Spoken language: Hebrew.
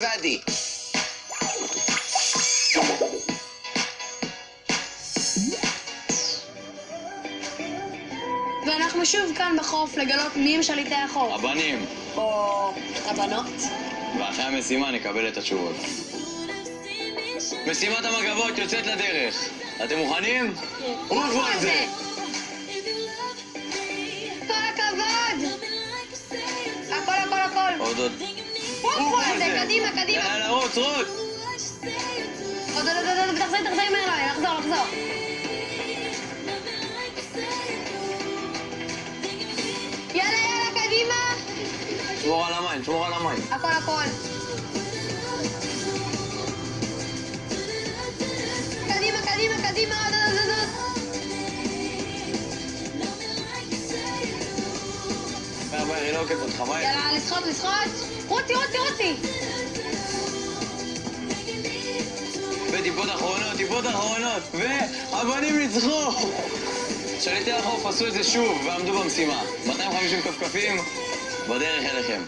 ועדי. ואנחנו שוב כאן בחוף לגלות מי הם שליטי החוף. הבנים. או הבנות. ואחרי המשימה נקבל את התשובות. משימת המגבות יוצאת לדרך. אתם מוכנים? עופו על זה! כל הכבוד! הכל. עוד. עופו על זה, קדימה. יאללה, רוץ! עוד, תחזרי מהר אליי, לחזור. יאללה, קדימה! שמור על המים. הכל. קדימה, עוד. היא לא עוקבת אותך, מה? יאללה, לשחות. רוצי. וטיפות אחרונות. והבנים ניצחו! שליטי החוף עשו את זה שוב ועמדו במשימה. 250 כפכפים בדרך אליכם.